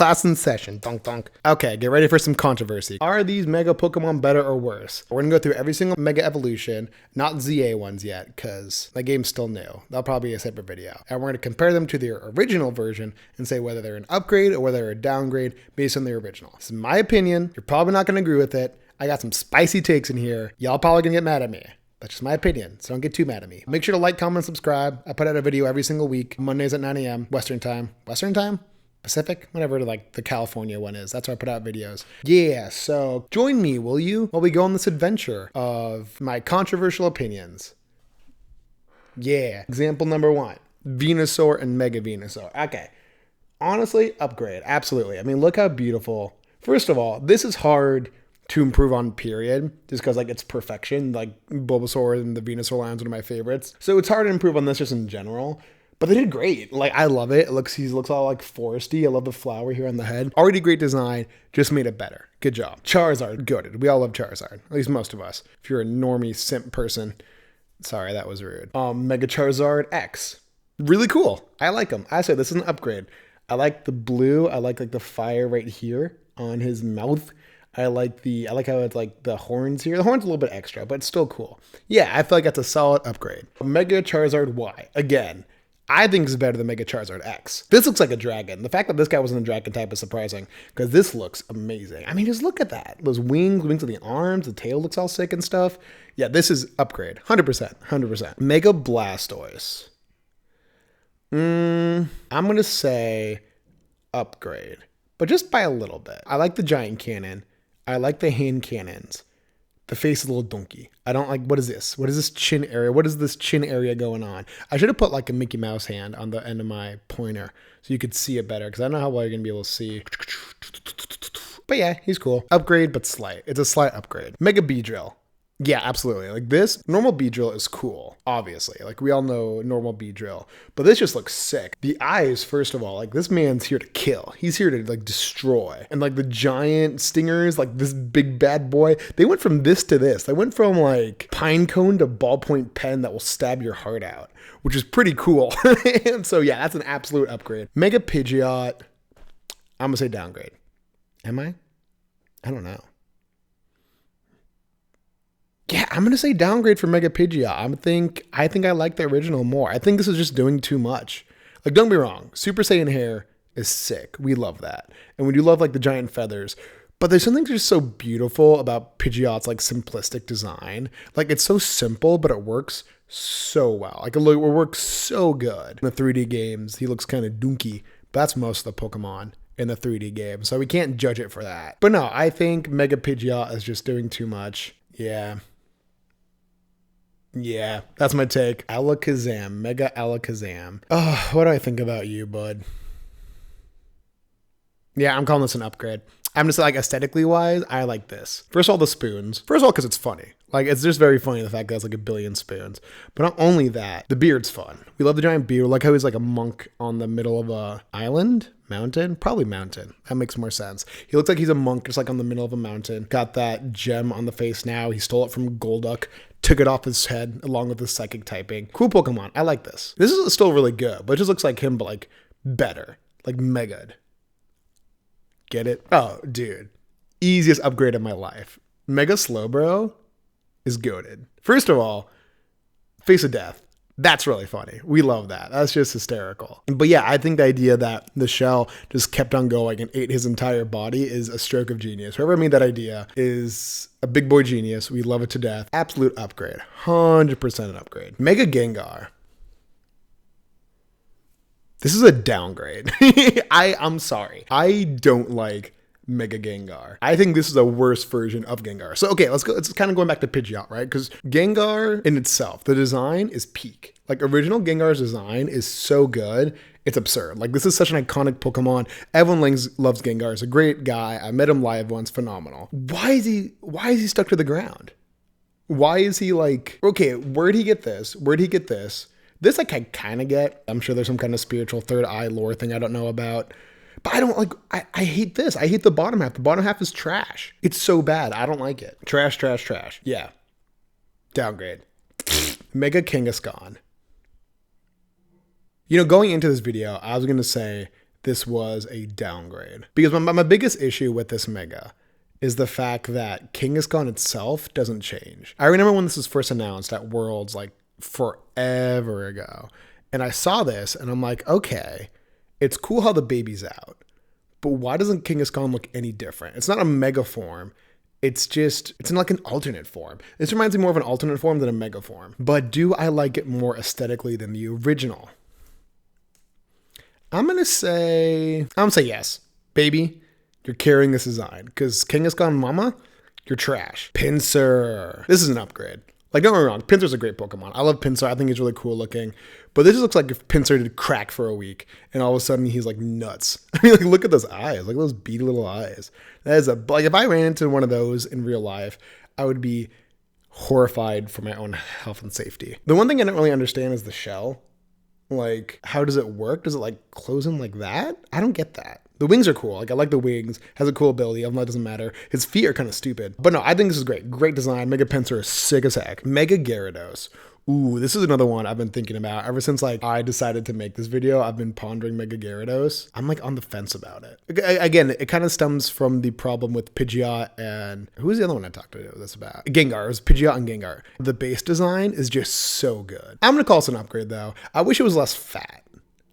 Class in session. Donk donk. Okay, get ready for some controversy. Are these Mega Pokemon better or worse? We're gonna go through every single Mega Evolution, not ZA ones yet, because that game's still new. That'll probably be a separate video. And we're gonna compare them to their original version and say whether they're an upgrade or whether they're a downgrade based on the original. This is my opinion. You're probably not gonna agree with it. I got some spicy takes in here. Y'all probably gonna get mad at me. That's just my opinion, so don't get too mad at me. Make sure to like, comment, and subscribe. I put out a video every single week, Mondays at 9 a.m. Western time. Western time? Pacific? Whatever like the California one is. That's where I put out videos. Yeah, so join me, will you? While we go on this adventure of my controversial opinions. Yeah. Example number 1. Venusaur and Mega Venusaur. Okay. Honestly, upgrade. Absolutely. I mean, look how beautiful. First of all, this is hard to improve on, period, just because like it's perfection. Like Bulbasaur and the Venusaur line is one of my favorites. So it's hard to improve on this just in general. But they did great. Like, I love it. He looks all like foresty. I love the flower here on the head. Already great design, just made it better. Good job. Charizard, goated. We all love Charizard. At least most of us. If you're a normie simp person. Sorry, that was rude. Mega Charizard X. Really cool. I like him. I say this is an upgrade. I like the blue. I like the fire right here on his mouth. I like how it's like the horns here. The horn's a little bit extra, but it's still cool. Yeah, I feel like that's a solid upgrade. Mega Charizard Y. Again, I think it's better than Mega Charizard X. This looks like a dragon. The fact that this guy wasn't a dragon type is surprising because this looks amazing. I mean, just look at that. Those wings of the arms, the tail looks all sick and stuff. Yeah, this is upgrade. 100%. 100%. Mega Blastoise. I'm going to say upgrade, but just by a little bit. I like the giant cannon. I like the hand cannons. The face is a little donkey. I don't like, what is this? What is this chin area? What is this chin area going on? I should have put like a Mickey Mouse hand on the end of my pointer so you could see it better because I don't know how well you're going to be able to see. But yeah, he's cool. Upgrade, but slight. It's a slight upgrade. Mega Beedrill. Yeah, absolutely. Like this, normal Beedrill is cool, obviously. Like we all know normal Beedrill, but this just looks sick. The eyes, first of all, like this man's here to kill. He's here to like destroy. And like the giant stingers, like this big bad boy, they went from this to this. They went from like pine cone to ballpoint pen that will stab your heart out, which is pretty cool. And so yeah, that's an absolute upgrade. Mega Pidgeot, I'm gonna say downgrade. Am I? I don't know. Yeah, I'm going to say downgrade for Mega Pidgeot. I think I like the original more. I think this is just doing too much. Like, don't be wrong. Super Saiyan hair is sick. We love that. And we do love, like, the giant feathers. But there's something just so beautiful about Pidgeot's, like, simplistic design. Like, it's so simple, but it works so well. Like, it works so good. In the 3D games, he looks kind of donkey. But that's most of the Pokemon in the 3D game. So we can't judge it for that. But no, I think Mega Pidgeot is just doing too much. Yeah, that's my take. Alakazam, Mega Alakazam. Oh, what do I think about you, bud? Yeah, I'm calling this an upgrade. I'm just like aesthetically wise, I like this. First of all, the spoons. First of all, because it's funny. Like, it's just very funny the fact that it's like a billion spoons. But not only that, the beard's fun. We love the giant beard. Like how he's like a monk on the middle of a island? Mountain? Probably mountain. That makes more sense. He looks like he's a monk just like on the middle of a mountain. Got that gem on the face now. He stole it from Golduck. Took it off his head along with his psychic typing. Cool Pokemon. I like this. This is still really good, but it just looks like him, but like better. Like mega. Get it? Oh, dude. Easiest upgrade of my life. Mega Slowbro is goated. First of all, Face of Death. That's really funny. We love that. That's just hysterical. But yeah, I think the idea that the shell just kept on going and ate his entire body is a stroke of genius. Whoever made that idea is a big boy genius. We love it to death. Absolute upgrade. 100% an upgrade. Mega Gengar. This is a downgrade. I'm sorry. I don't like Mega Gengar. I think this is a worse version of Gengar. So, okay, let's kind of going back to Pidgeot, right? Because Gengar in itself, the design is peak. Like, original Gengar's design is so good, it's absurd. Like, this is such an iconic Pokemon. Everyone loves Gengar. He's a great guy. I met him live once. Phenomenal. Why is he stuck to the ground? Why is he like, okay, where'd he get this? Where'd he get this? This I can kind of get. I'm sure there's some kind of spiritual third eye lore thing I don't know about. But I don't like, I hate this. I hate the bottom half. The bottom half is trash. It's so bad. I don't like it. Trash, trash, trash. Yeah. Downgrade. Mega Kangaskhan. You know, going into this video, I was going to say this was a downgrade. Because my biggest issue with this Mega is the fact that Kangaskhan itself doesn't change. I remember when this was first announced at Worlds like forever ago. And I saw this and I'm like, okay, it's cool how the baby's out. But why doesn't Kangaskhan look any different? It's not a Mega form. It's in like an alternate form. This reminds me more of an alternate form than a Mega form. But do I like it more aesthetically than the original? I'm gonna say yes. Baby, you're carrying this design. Because Kangaskhan Mama, you're trash. Pinsir. This is an upgrade. Like, don't get me wrong, Pinsir's a great Pokemon. I love Pinsir. I think he's really cool looking. But this just looks like if Pinsir did crack for a week and all of a sudden he's like nuts. I mean, like, look at those eyes. Look at those beady little eyes. That is like, if I ran into one of those in real life, I would be horrified for my own health and safety. The one thing I don't really understand is the shell. Like, how does it work? Does it like close in like that? I don't get that. The wings are cool. Like, I like the wings. Has a cool ability. That doesn't matter. His feet are kind of stupid. But no, I think this is great. Great design. Mega Pinsir is sick as heck. Mega Gyarados. Ooh, this is another one I've been thinking about. Ever since like I decided to make this video, I've been pondering Mega Gyarados. I'm like on the fence about it. Again, it kind of stems from the problem with Pidgeot and who was the other one I talked to this about? Gengar. It was Pidgeot and Gengar. The base design is just so good. I'm gonna call this an upgrade though. I wish it was less fat.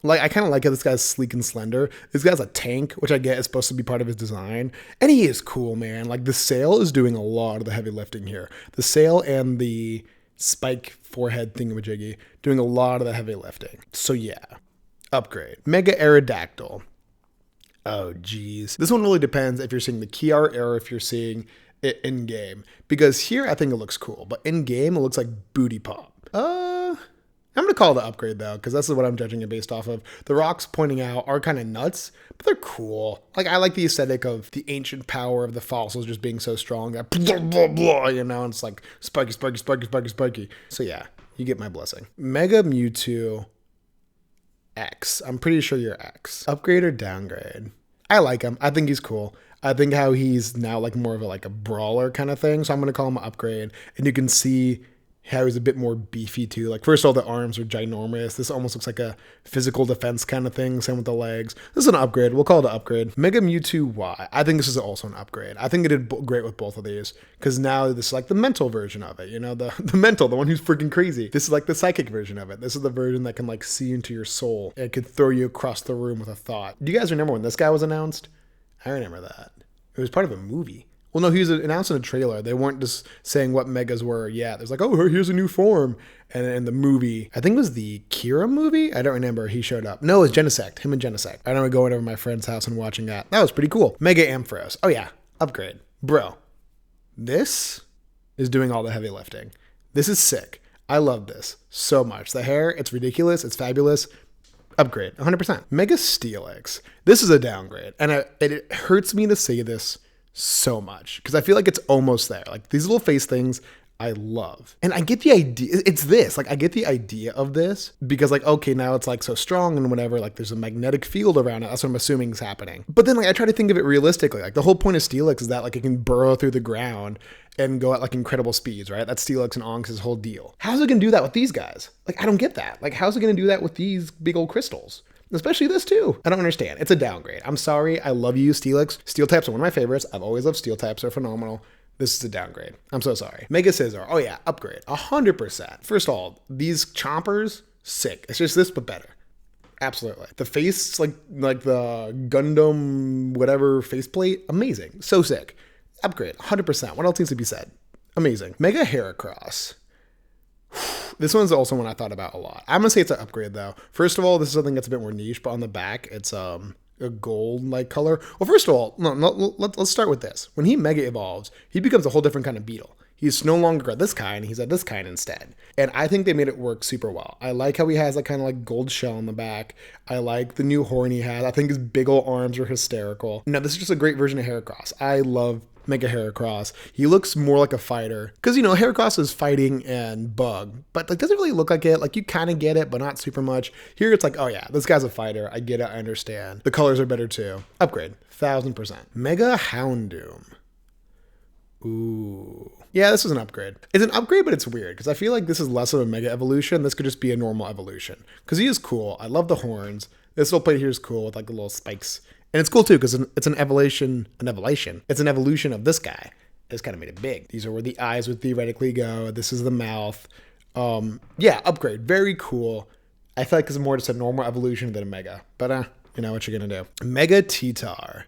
Like, I kind of like how this guy's sleek and slender. This guy's a tank, which I get is supposed to be part of his design. And he is cool, man. Like, the sail is doing a lot of the heavy lifting here. The sail and the spike forehead thingamajiggy doing a lot of the heavy lifting. So, yeah. Upgrade. Mega Aerodactyl. Oh, geez. This one really depends if you're seeing the key art or if you're seeing it in-game. Because here, I think it looks cool. But in-game, it looks like booty pop. I'm going to call it the upgrade, though, because that's what I'm judging it based off of. The rocks pointing out are kind of nuts, but they're cool. Like, I like the aesthetic of the ancient power of the fossils just being so strong that blah, blah, blah, you know, and it's like spiky, spiky, spiky, spiky, spiky. So, yeah, you get my blessing. Mega Mewtwo X. I'm pretty sure you're X. Upgrade or downgrade? I like him. I think he's cool. I think how he's now, like, more of a brawler kind of thing, so I'm going to call him an upgrade. And you can see how he's a bit more beefy too. Like, first of all, the arms are ginormous. This almost looks like a physical defense kind of thing. Same with the legs. This is an upgrade. We'll call it an upgrade. Mega Mewtwo Y. I think this is also an upgrade. I think it did great with both of these because now this is like the mental version of it. You know, the mental, the one who's freaking crazy. This is like the psychic version of it. This is the version that can like see into your soul. It could throw you across the room with a thought. Do you guys remember when this guy was announced? I remember that. It was part of a movie. Well, no, he was announced in a trailer. They weren't just saying what megas were yet. There's like, oh, here's a new form. And in the movie, I think it was the Kira movie. I don't remember. He showed up. No, it was Genesect. Him and Genesect. I remember going over to my friend's house and watching that. That was pretty cool. Mega Ampharos. Oh, yeah. Upgrade. Bro, this is doing all the heavy lifting. This is sick. I love this so much. The hair, it's ridiculous. It's fabulous. Upgrade. 100%. Mega Steelix. This is a downgrade. And it hurts me to say this so much because I feel like it's almost there. Like these little face things I love. And I get the idea. It's this. Like I get the idea of this because like, okay, now it's like so strong and whatever. Like there's a magnetic field around it. That's what I'm assuming is happening. But then like I try to think of it realistically. Like the whole point of Steelix is that like it can burrow through the ground and go at like incredible speeds, right? That's Steelix and Onx's whole deal. How's it gonna do that with these guys? Like I don't get that. Like how's it gonna do that with these big old crystals? Especially this too. I don't understand. It's a downgrade. I'm sorry. I love you, Steelix. Steel types are one of my favorites. I've always loved steel types. They're phenomenal. This is a downgrade. I'm so sorry. Mega Scizor. Oh yeah, upgrade. 100%. First of all, these chompers, sick. It's just this, but better. Absolutely. The face, like the Gundam whatever faceplate, amazing. So sick. Upgrade. 100%. What else needs to be said? Amazing. Mega Heracross. This one's also one I thought about a lot. I'm gonna say it's an upgrade though. First of all, this is something that's a bit more niche, but on the back, it's a gold like color. Well, first of all, let's start with this. When he mega evolves, he becomes a whole different kind of beetle. He's no longer at this kind, he's at this kind instead. And I think they made it work super well. I like how he has that kind of like gold shell on the back. I like the new horn he has. I think his big old arms are hysterical. Now, this is just a great version of Heracross. I love Mega Heracross. He looks more like a fighter because, you know, Heracross is fighting and bug, but like doesn't really look like it. Like you kind of get it, but not super much. Here it's like, oh yeah, this guy's a fighter. I get it. I understand. The colors are better too. Upgrade. 1000%. Mega Houndoom. Ooh. Yeah, this is an upgrade. It's an upgrade, but it's weird because I feel like this is less of a mega evolution. This could just be a normal evolution because he is cool. I love the horns. This little plate here is cool with like the little spikes. And it's cool too because it's an evolution. It's an evolution of this guy. It's kind of made it big. These are where the eyes would theoretically go. This is the mouth. Yeah, upgrade. Very cool. I feel like it's more just a normal evolution than a Mega. But you know what you're going to do. Mega T-Tar.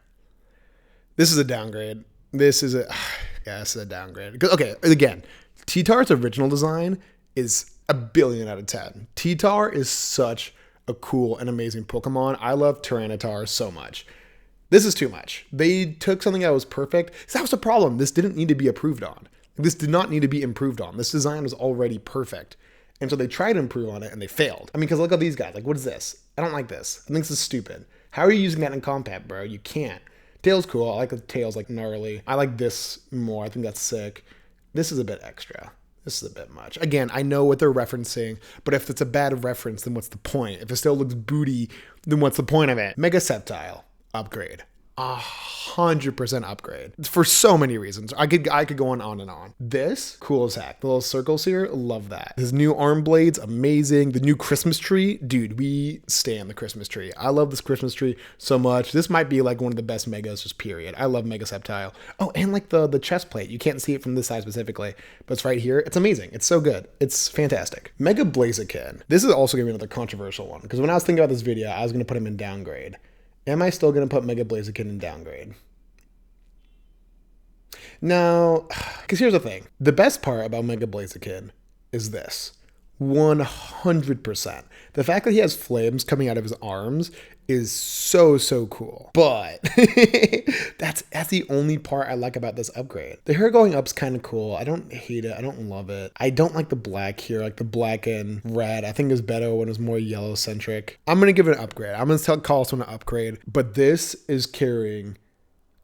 This is a downgrade. This is a downgrade. Okay, again, T-Tar's original design is a billion out of 10. T-Tar is such a cool and amazing Pokemon. I love Tyranitar so much. This is too much. They took something that was perfect. So that was the problem. This didn't need to be improved on. This did not need to be improved on. This design was already perfect. And so they tried to improve on it and they failed. I mean, because look at these guys. Like, what is this? I don't like this. I think this is stupid. How are you using that in Compact, bro? You can't. Tail's cool. I like the tail's like gnarly. I like this more. I think that's sick. This is a bit extra. This is a bit much. Again, I know what they're referencing, but if it's a bad reference, then what's the point? If it still looks booty, then what's the point of it? Mega Sceptile. Upgrade. 100% upgrade for so many reasons. I could go on and on. This, cool as heck. The little circles here, love that. His new arm blades, amazing. The new Christmas tree, dude, we stand the Christmas tree. I love this Christmas tree so much. This might be like one of the best Megas, just period. I love Mega Sceptile. Oh, and like the chest plate. You can't see it from this side specifically, but it's right here. It's amazing. It's so good. It's fantastic. Mega Blaziken. This is also gonna be another controversial one because when I was thinking about this video, I was gonna put him in downgrade. Am I still going to put Mega Blaziken in downgrade? No, because here's the thing. The best part about Mega Blaziken is this. 100%. The fact that he has flames coming out of his arms is so cool. But that's the only part I like about this upgrade. The hair going up's kind of cool. I don't hate it. I don't love it. I don't like the black here, like the black and red. I think it's better when it's more yellow centric. I'm going to give it an upgrade. I'm going to call this one an upgrade, but this is carrying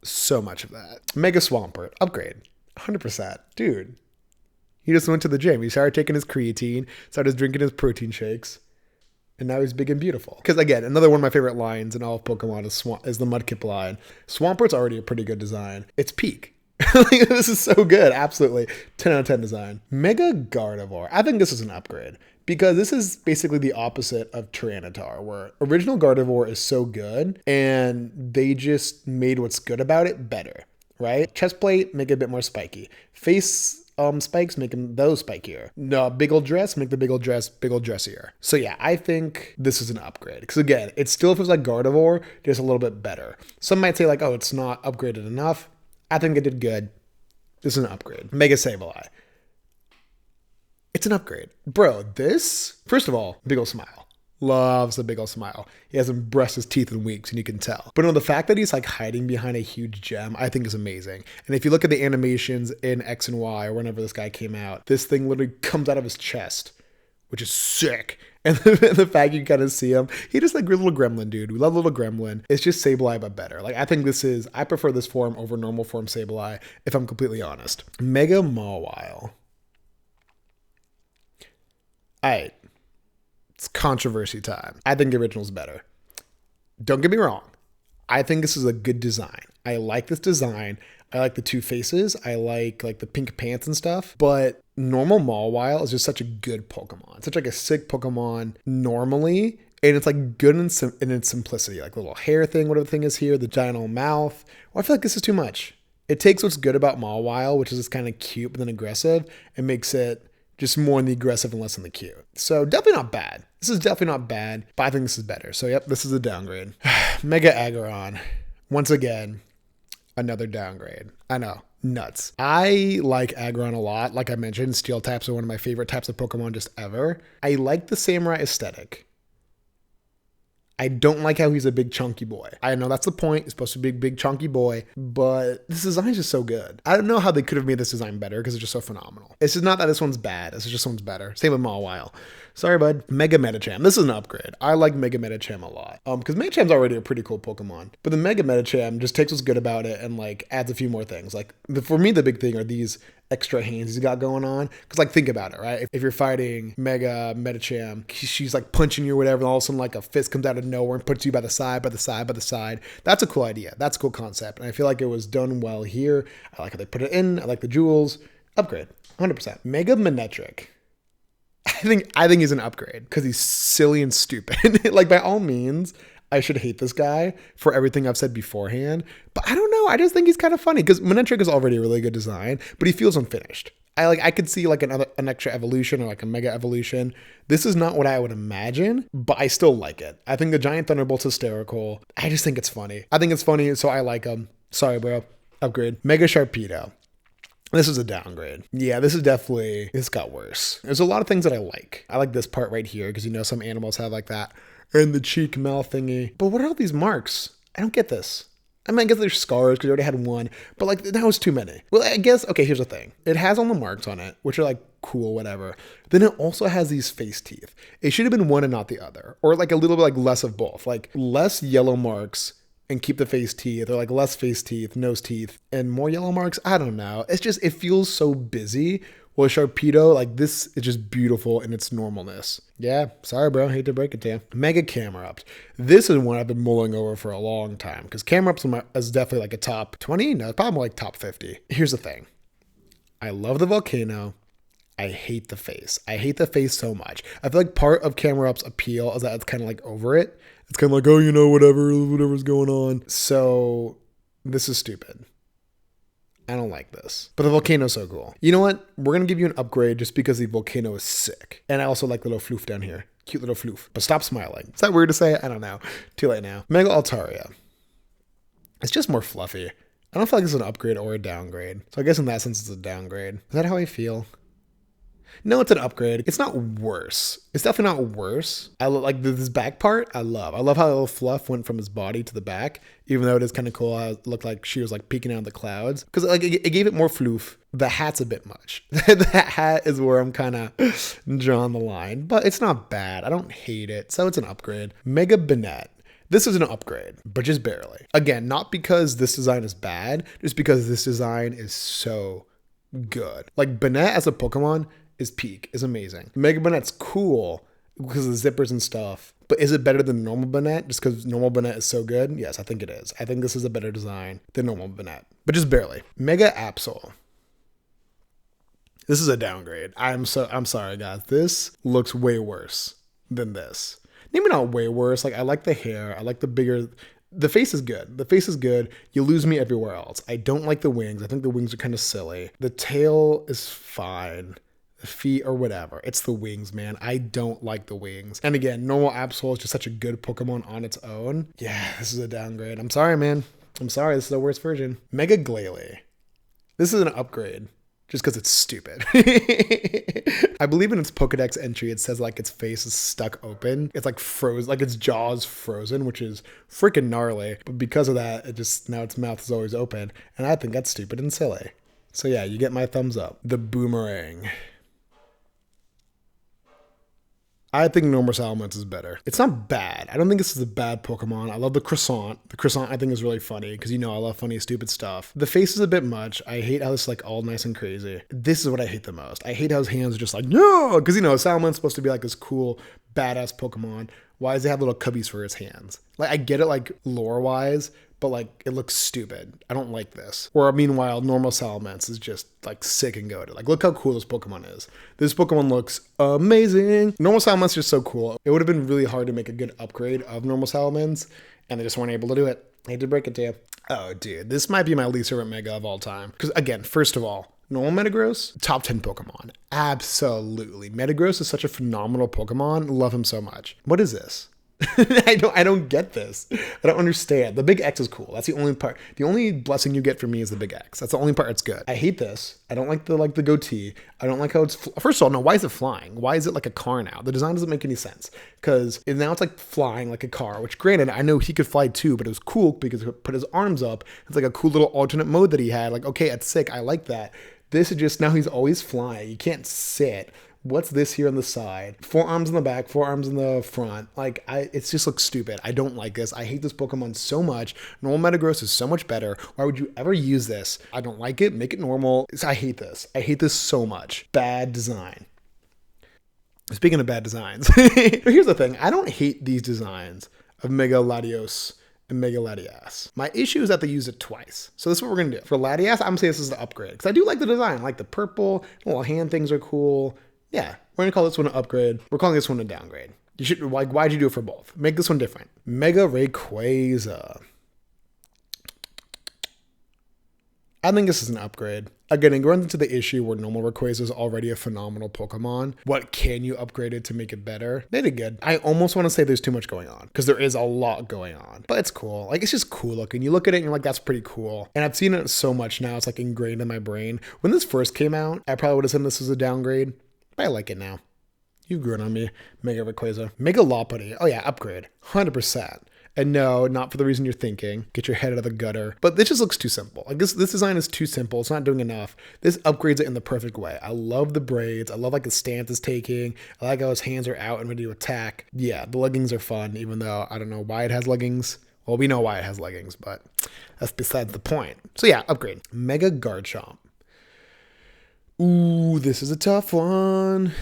so much of that. Mega Swampert, upgrade. 100%. Dude. He just went to the gym. He started taking his creatine, started drinking his protein shakes, and now he's big and beautiful. Because again, another one of my favorite lines in all of Pokemon is the Mudkip line. Swampert's already a pretty good design. It's peak. This is so good. Absolutely. 10 out of 10 design. Mega Gardevoir. I think this is an upgrade because this is basically the opposite of Tyranitar, where original Gardevoir is so good and they just made what's good about it better, right? Chest plate, make it a bit more spiky. Face spikes, make them those spikier. No, big old dress, make the big old dressier. So yeah, I think this is an upgrade. Because again, it still feels like Gardevoir, just a little bit better. Some might say like, oh, it's not upgraded enough. I think it did good. This is an upgrade. Mega Sableye. It's an upgrade. Bro, this, first of all, big old smile. Loves a big old smile. He hasn't brushed his teeth in weeks and you can tell. But no, the fact that he's like hiding behind a huge gem, I think is amazing. And if you look at the animations in X and Y or whenever this guy came out, this thing literally comes out of his chest, which is sick. And the fact you kind of see him, he just like a little gremlin, dude. We love little gremlin. It's just Sableye, but better. Like I think I prefer this form over normal form Sableye, if I'm completely honest. Mega Mawile. Alright. It's controversy time. I think the original's better. Don't get me wrong. I think this is a good design. I like this design. I like the two faces. I like the pink pants and stuff. But normal Mawile is just such a good Pokemon. Such like a sick Pokemon normally. And it's like good in its simplicity. Like the little hair thing, whatever the thing is here. The giant old mouth. Well, I feel like this is too much. It takes what's good about Mawile, which is just kind of cute but then aggressive, and makes it just more in the aggressive and less in the cute. So definitely not bad. This is definitely not bad, but I think this is better. So yep, this is a downgrade. Mega Aggron. Once again, another downgrade. I know, nuts. I like Aggron a lot. Like I mentioned, steel types are one of my favorite types of Pokemon just ever. I like the samurai aesthetic. I don't like how he's a big chunky boy. I know that's the point. He's supposed to be a big chunky boy, but this design is just so good. I don't know how they could have made this design better because it's just so phenomenal. It's just not that this one's bad. It's just this one's better. Same with Mawile. Sorry, bud. Mega Medicham. This is an upgrade. I like Mega Medicham a lot. Because Medicham's already a pretty cool Pokemon. But the Mega Medicham just takes what's good about it and like adds a few more things. Like for me, the big thing are these extra hands he's got going on. Because like think about it, right? If you're fighting Mega Medicham, she's like punching you or whatever, and all of a sudden like a fist comes out of nowhere and puts you by the side. That's a cool idea. That's a cool concept. And I feel like it was done well here. I like how they put it in. I like the jewels. Upgrade. 100%. Mega Manectric. I think he's an upgrade because he's silly and stupid. Like by all means, I should hate this guy for everything I've said beforehand. But I don't know. I just think he's kind of funny because Manectric is already a really good design, but he feels unfinished. I could see like an extra evolution or like a mega evolution. This is not what I would imagine, but I still like it. I think the Giant Thunderbolt's hysterical. I just think it's funny. I think it's funny, so I like him. Sorry, bro. Upgrade. Mega Sharpedo. This is a downgrade. Yeah, this got worse. There's a lot of things that I like. I like this part right here because some animals have like that and the cheek mouth thingy. But what are all these marks? I don't get this. I mean, I guess there's scars because you already had one, but like that was too many. Well, I guess, okay, here's the thing. It has all the marks on it, which are like cool, whatever. Then it also has these face teeth. It should have been one and not the other, or like a little bit like less of both, like less yellow marks and keep the face teeth, or like less face teeth, nose teeth, and more yellow marks. I don't know. It's just, it feels so busy. Well, Sharpedo, like this is just beautiful in its normalness. Yeah, sorry, bro. Hate to break it to you. Mega Camerupt. This is one I've been mulling over for a long time because Camerupt is definitely like a top 20. No, probably like top 50. Here's the thing. I love the volcano. I hate the face. I hate the face so much. I feel like part of Camerupt's appeal is that it's kind of like over it. It's kind of like, oh, whatever's going on. So this is stupid. I don't like this. But the volcano's so cool. You know what? We're going to give you an upgrade just because the volcano is sick. And I also like the little floof down here. Cute little floof. But stop smiling. Is that weird to say? I don't know. Too late now. Mega Altaria. It's just more fluffy. I don't feel like it's an upgrade or a downgrade. So I guess in that sense it's a downgrade. Is that how I feel? No, it's an upgrade. It's not worse. It's definitely not worse. I like this back part. I love how the little fluff went from his body to the back, even though it is kind of cool. It looked like she was like peeking out of the clouds because like it gave it more floof. The hat's a bit much. That hat is where I'm kind of drawing the line, but it's not bad. I don't hate it. So it's an upgrade. Mega Banette. This is an upgrade, but just barely. Again, not because this design is bad, just because this design is so good. Like Banette as a Pokemon is peak, is amazing. Mega Banette's cool because of the zippers and stuff, but is it better than normal Banette just because normal Banette is so good? Yes, I think it is. I think this is a better design than normal Banette, but just barely. Mega Absol. This is a downgrade. I'm sorry, guys. This looks way worse than this. Maybe not way worse. Like I like the hair. I like the bigger. The face is good. The face is good. You lose me everywhere else. I don't like the wings. I think the wings are kind of silly. The tail is fine. The feet or whatever. It's the wings, man. I don't like the wings. And again, normal Absol is just such a good Pokemon on its own. Yeah, this is a downgrade. I'm sorry, man. I'm sorry. This is the worst version. Mega Glalie. This is an upgrade just because it's stupid. I believe in its Pokedex entry, it says like its face is stuck open. It's like frozen, like its jaw's frozen, which is freaking gnarly. But because of that, now its mouth is always open. And I think that's stupid and silly. So yeah, you get my thumbs up. The Boomerang. I think normal Salamence is better. It's not bad. I don't think this is a bad Pokemon. I love the Croissant. The Croissant I think is really funny because I love funny, stupid stuff. The face is a bit much. I hate how it's like all nice and crazy. This is what I hate the most. I hate how his hands are just like, no, because Salamence is supposed to be like this cool, badass Pokemon. Why does it have little cubbies for his hands? Like I get it like lore-wise, but like it looks stupid. I don't like this. Or meanwhile, normal Salamence is just like sick and goated. Like look how cool this Pokemon is. This Pokemon looks amazing. Normal Salamence is just so cool. It would have been really hard to make a good upgrade of normal Salamence, and they just weren't able to do it. I hate to break it to you. Oh dude, this might be my least favorite Mega of all time. Because again, first of all, normal Metagross, top 10 Pokemon. Absolutely. Metagross is such a phenomenal Pokemon. Love him so much. What is this? I don't get this. I don't understand. The big X is cool. That's the only part. The only blessing you get from me is the big X. That's the only part that's good. I hate this. I don't like the goatee. I don't like how it's first of all, no, why is it flying? Why is it like a car now? The design doesn't make any sense. Because now it's like flying like a car, which granted, I know he could fly too, but it was cool because he put his arms up. It's like a cool little alternate mode that he had. Like, okay, it's sick. I like that. This is just now he's always flying. You can't sit. What's this here on the side? 4 arms in the back, 4 arms in the front. Like, it just looks stupid. I don't like this. I hate this Pokemon so much. Normal Metagross is so much better. Why would you ever use this? I don't like it. Make it normal. I hate this. I hate this so much. Bad design. Speaking of bad designs. But here's the thing. I don't hate these designs of Mega Latios and Mega Latias. My issue is that they use it twice. So this is what we're going to do. For Latias, I'm going to say this is the upgrade. Because I do like the design. I like the purple. The little hand things are cool. Yeah, we're going to call this one an upgrade. We're calling this one a downgrade. You should, like, why'd you do it for both? Make this one different. Mega Rayquaza. I think this is an upgrade. Again, it runs into the issue where normal Rayquaza is already a phenomenal Pokemon. What can you upgrade it to make it better? They did good. I almost want to say there's too much going on because there is a lot going on, but it's cool. Like, it's just cool looking. You look at it and you're like, that's pretty cool. And I've seen it so much now, it's like ingrained in my brain. When this first came out, I probably would have said this was a downgrade, but I like it now. You've grown on me, Mega Rayquaza. Mega Lopunny. Oh yeah, upgrade. 100%. And no, not for the reason you're thinking. Get your head out of the gutter. But this just looks too simple. Like this design is too simple. It's not doing enough. This upgrades it in the perfect way. I love the braids. I love like the stance it's taking. I like how his hands are out and ready to attack. Yeah, the leggings are fun, even though I don't know why it has leggings. Well, we know why it has leggings, but that's besides the point. So yeah, upgrade. Mega Garchomp. Ooh, this is a tough one.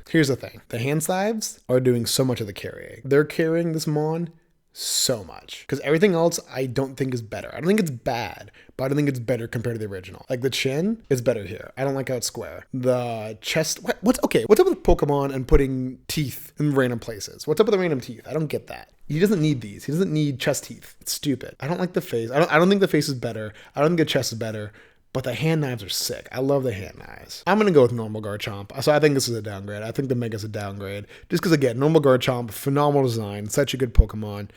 Here's the thing. The hand sides are doing so much of the carrying. They're carrying this Mon so much because everything else I don't think is better. I don't think it's bad, but I don't think it's better compared to the original. Like the chin is better here. I don't like how it's square. The chest, what's up with Pokemon and putting teeth in random places? What's up with the random teeth? I don't get that. He doesn't need these. He doesn't need chest teeth. It's stupid. I don't like the face. I don't think the face is better. I don't think the chest is better. But the hand knives are sick. I love the hand knives. I'm going to go with normal Garchomp. So I think this is a downgrade. I think the Mega's a downgrade. Just because, again, normal Garchomp, phenomenal design, such a good Pokemon.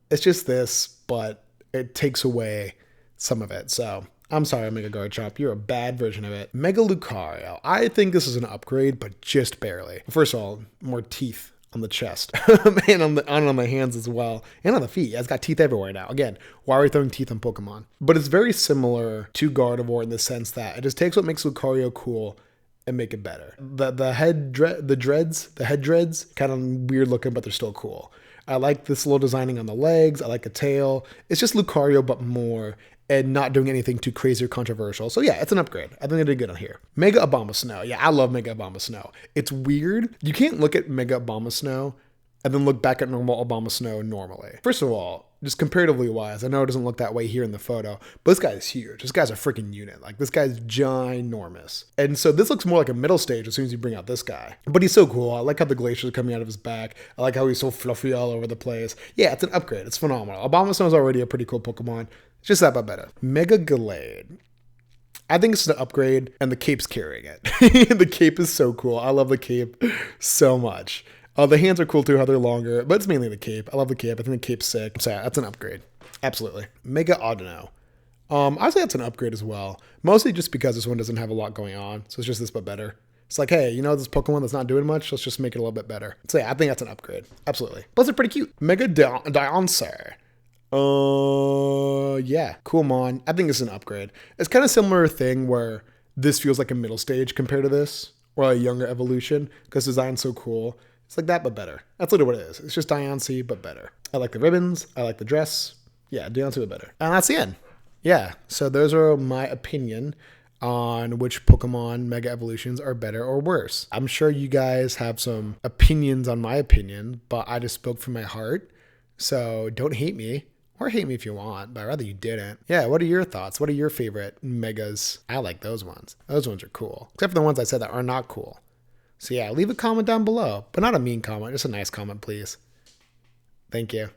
It's just this, but it takes away some of it. So I'm sorry, Mega Garchomp. You're a bad version of it. Mega Lucario. I think this is an upgrade, but just barely. First of all, more teeth on the chest and on the hands as well, and on the feet. It's got teeth everywhere now. Again, why are we throwing teeth on Pokemon? But it's very similar to Gardevoir in the sense that it just takes what makes Lucario cool and make it better. The head dreads, kind of weird looking, but they're still cool. I like this little designing on the legs. I like the tail. It's just Lucario, but more, and not doing anything too crazy or controversial. So yeah, it's an upgrade. I think they did good on here. Mega Abomasnow. Yeah, I love Mega Abomasnow. It's weird. You can't look at Mega Abomasnow and then look back at normal Abomasnow normally. First of all, just comparatively wise, I know it doesn't look that way here in the photo, but this guy is huge. This guy's a freaking unit. Like, this guy's ginormous. And so this looks more like a middle stage as soon as you bring out this guy. But he's so cool. I like how the glaciers are coming out of his back. I like how he's so fluffy all over the place. Yeah, it's an upgrade. It's phenomenal. Abomasnow is already a pretty cool Pokemon. It's just that but better. Mega Gallade. I think it's an upgrade, and the cape's carrying it. The cape is so cool. I love the cape so much. The hands are cool too, how they're longer, but it's mainly the cape. I love the cape. I think the cape's sick. So yeah, that's an upgrade. Absolutely. Mega Audino. I'd say that's an upgrade as well. Mostly just because this one doesn't have a lot going on. So it's just this but better. It's like, hey, you know this Pokemon that's not doing much? Let's just make it a little bit better. So yeah, I think that's an upgrade. Absolutely. Plus, it's pretty cute. Mega Diancer. Yeah, cool Mon. I think it's an upgrade. It's kind of similar thing where this feels like a middle stage compared to this, or a younger evolution, because design's so cool. It's like that, but better. That's literally what it is. It's just Diancie, but better. I like the ribbons. I like the dress. Yeah, Diancie, but better. And that's the end. Yeah, so those are my opinion on which Pokemon Mega Evolutions are better or worse. I'm sure you guys have some opinions on my opinion, but I just spoke from my heart. So don't hate me. Or hate me if you want, but I'd rather you didn't. Yeah, what are your thoughts? What are your favorite Megas? I like those ones. Those ones are cool. Except for the ones I said that are not cool. So yeah, leave a comment down below. But not a mean comment, just a nice comment, please. Thank you.